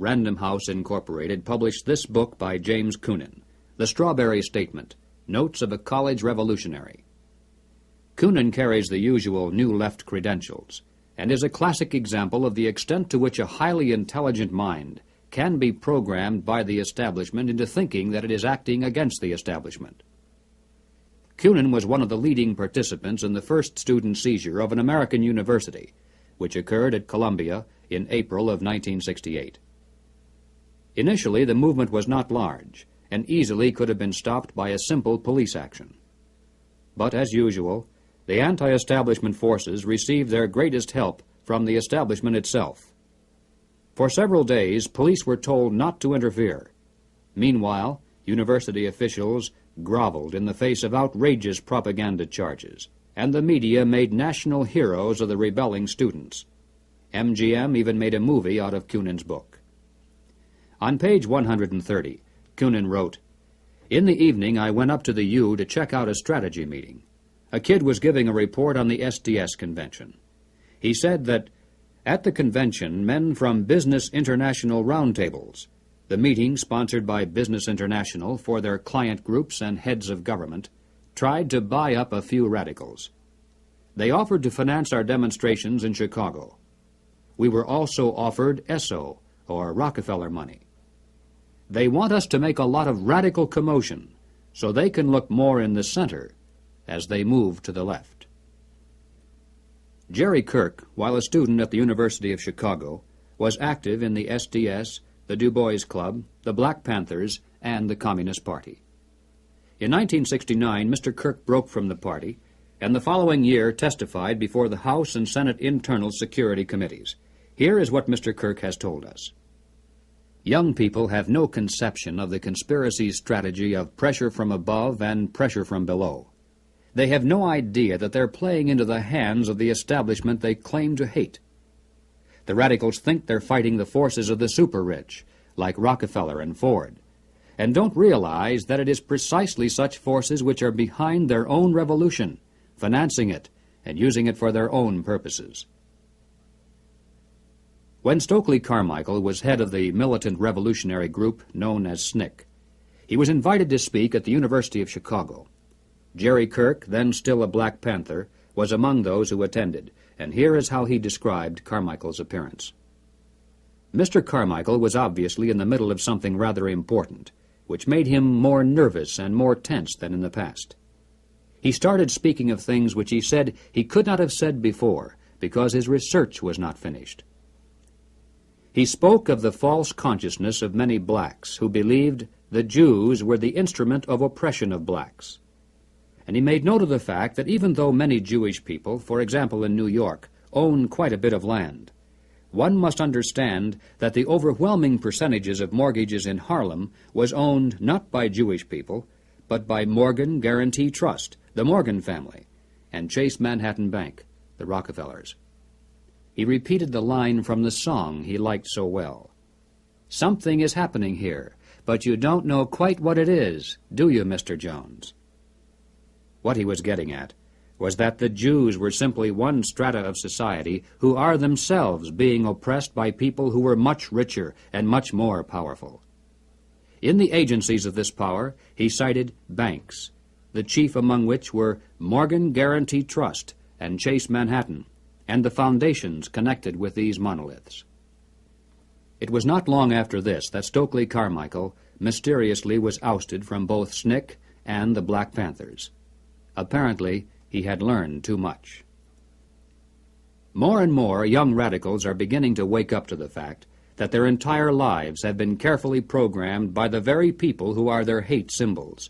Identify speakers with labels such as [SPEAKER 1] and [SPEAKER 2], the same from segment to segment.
[SPEAKER 1] Random House Incorporated published this book by James Coonan, The Strawberry Statement, Notes of a College Revolutionary. Coonan carries the usual New Left credentials, and is a classic example of the extent to which a highly intelligent mind can be programmed by the establishment into thinking that it is acting against the establishment. Coonan was one of the leading participants in the first student seizure of an American university, which occurred at Columbia in April of 1968. Initially, the movement was not large, and easily could have been stopped by a simple police action. But, as usual, the anti-establishment forces received their greatest help from the establishment itself. For several days, police were told not to interfere. Meanwhile, university officials groveled in the face of outrageous propaganda charges, and the media made national heroes of the rebelling students. MGM even made a movie out of Coonan's book. On page 130, Coonan wrote, "In the evening I went up to the U to check out a strategy meeting. A kid was giving a report on the SDS convention. He said that at the convention, men from Business International roundtables, the meeting sponsored by Business International for their client groups and heads of government, tried to buy up a few radicals. They offered to finance our demonstrations in Chicago. We were also offered ESSO, or Rockefeller money. They want us to make a lot of radical commotion so they can look more in the center as they move to the left." Jerry Kirk, while a student at the University of Chicago, was active in the SDS, the Du Bois Club, the Black Panthers, and the Communist Party. In 1969, Mr. Kirk broke from the party, and the following year testified before the House and Senate Internal Security Committees. Here is what Mr. Kirk has told us. "Young people have no conception of the conspiracy strategy of pressure from above and pressure from below. They have no idea that they're playing into the hands of the establishment they claim to hate. The radicals think they're fighting the forces of the super-rich, like Rockefeller and Ford, and don't realize that it is precisely such forces which are behind their own revolution, financing it, and using it for their own purposes." When Stokely Carmichael was head of the militant revolutionary group known as SNCC, he was invited to speak at the University of Chicago. Jerry Kirk, then still a Black Panther, was among those who attended, and here is how he described Carmichael's appearance. Mr. Carmichael was obviously in the middle of something rather important, which made him more nervous and more tense than in the past. He started speaking of things which he said he could not have said before because his research was not finished. He spoke of the false consciousness of many blacks who believed the Jews were the instrument of oppression of blacks. And he made note of the fact that even though many Jewish people, for example in New York, own quite a bit of land, one must understand that the overwhelming percentages of mortgages in Harlem was owned not by Jewish people, but by Morgan Guarantee Trust, the Morgan family, and Chase Manhattan Bank, the Rockefellers. He repeated the line from the song he liked so well. "Something is happening here, but you don't know quite what it is, do you, Mr. Jones?" What he was getting at was that the Jews were simply one strata of society who are themselves being oppressed by people who were much richer and much more powerful. In the agencies of this power, he cited banks, the chief among which were Morgan Guarantee Trust and Chase Manhattan, and the foundations connected with these monoliths. It was not long after this that Stokely Carmichael mysteriously was ousted from both SNCC and the Black Panthers. Apparently, he had learned too much. More and more young radicals are beginning to wake up to the fact that their entire lives have been carefully programmed by the very people who are their hate symbols.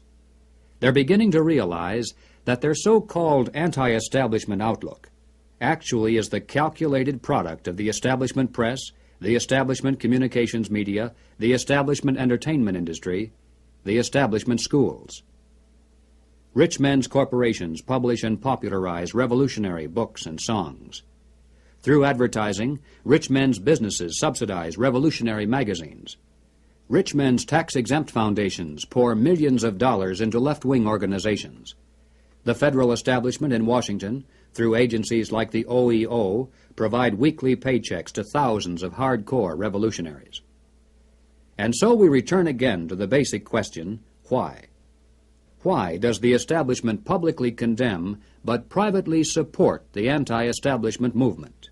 [SPEAKER 1] They're beginning to realize that their so-called anti-establishment outlook actually is the calculated product of the establishment press, the establishment communications media, the establishment entertainment industry, the establishment schools. Rich men's corporations publish and popularize revolutionary books and songs. Through advertising, rich men's businesses subsidize revolutionary magazines. Rich men's tax-exempt foundations pour millions of dollars into left-wing organizations. The federal establishment in Washington, through agencies like the OEO, provide weekly paychecks to thousands of hardcore revolutionaries. And so we return again to the basic question, why? Why does the establishment publicly condemn but privately support the anti-establishment movement?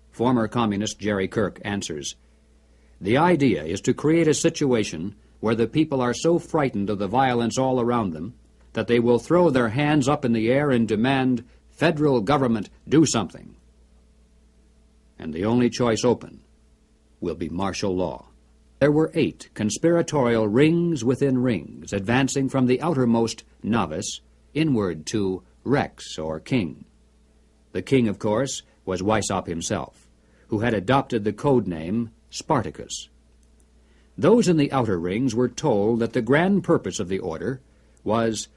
[SPEAKER 1] Former communist Jerry Kirk answers, "The idea is to create a situation where the people are so frightened of the violence all around them that they will throw their hands up in the air and demand, 'Federal government, do something.' And the only choice open will be martial law." There were 8 conspiratorial rings within rings, advancing from the outermost novice inward to Rex, or king. The king, of course, was Weishaupt himself, who had adopted the code name Spartacus. Those in the outer rings were told that the grand purpose of the order was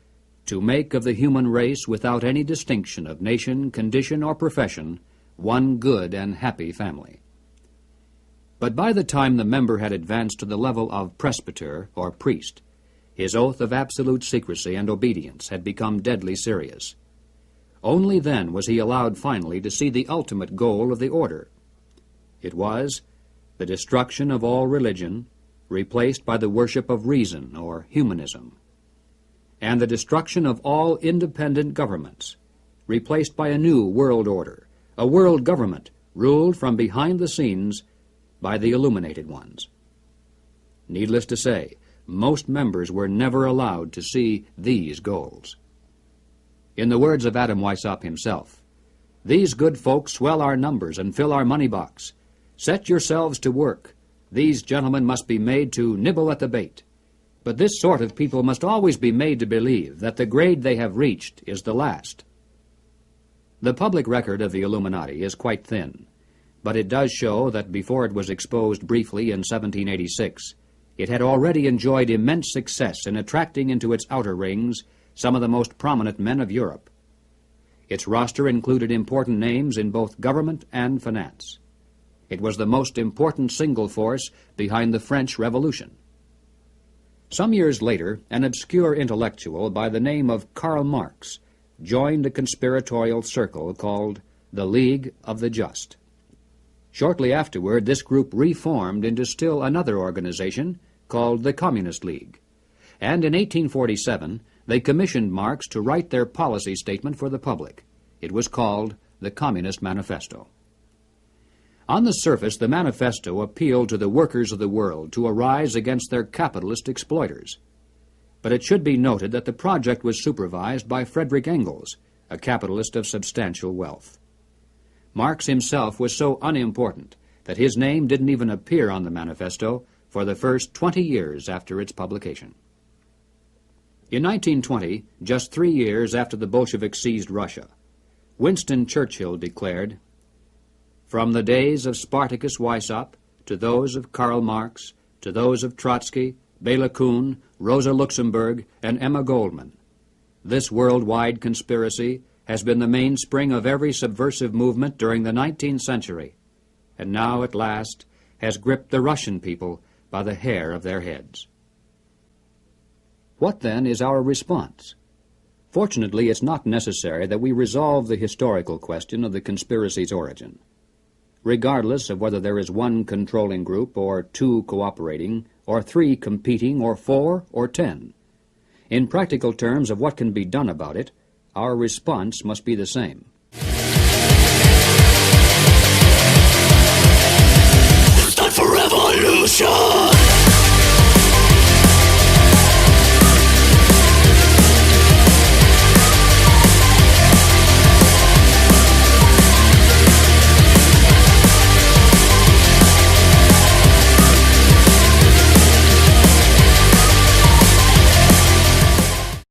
[SPEAKER 1] to make of the human race, without any distinction of nation, condition, or profession, one good and happy family. But by the time the member had advanced to the level of presbyter, or priest, his oath of absolute secrecy and obedience had become deadly serious. Only then was he allowed finally to see the ultimate goal of the order. It was the destruction of all religion, replaced by the worship of reason, or humanism, and the destruction of all independent governments, replaced by a new world order, a world government ruled from behind the scenes by the illuminated ones. Needless to say, most members were never allowed to see these goals. In the words of Adam Weishaupt himself, "These good folks swell our numbers and fill our money box. Set yourselves to work. These gentlemen must be made to nibble at the bait. But this sort of people must always be made to believe that the grade they have reached is the last." The public record of the Illuminati is quite thin, but it does show that before it was exposed briefly in 1786, it had already enjoyed immense success in attracting into its outer rings some of the most prominent men of Europe. Its roster included important names in both government and finance. It was the most important single force behind the French Revolution. Some years later, an obscure intellectual by the name of Karl Marx joined a conspiratorial circle called the League of the Just. Shortly afterward, this group reformed into still another organization called the Communist League, and in 1847 they commissioned Marx to write their policy statement for the public. It was called the Communist Manifesto. On the surface, the manifesto appealed to the workers of the world to arise against their capitalist exploiters. But it should be noted that the project was supervised by Frederick Engels, a capitalist of substantial wealth. Marx himself was so unimportant that his name didn't even appear on the manifesto for the first 20 years after its publication. In 1920, just 3 years after the Bolsheviks seized Russia, Winston Churchill declared, "From the days of Spartacus Weishaupt to those of Karl Marx, to those of Trotsky, Bela Kun, Rosa Luxemburg, and Emma Goldman, this worldwide conspiracy has been the mainspring of every subversive movement during the 19th century, and now at last has gripped the Russian people by the hair of their heads." What then is our response? Fortunately, it's not necessary that we resolve the historical question of the conspiracy's origin. Regardless of whether there is one controlling group, or 2 cooperating, or 3 competing, or 4, or 10, in practical terms of what can be done about it, our response must be the same.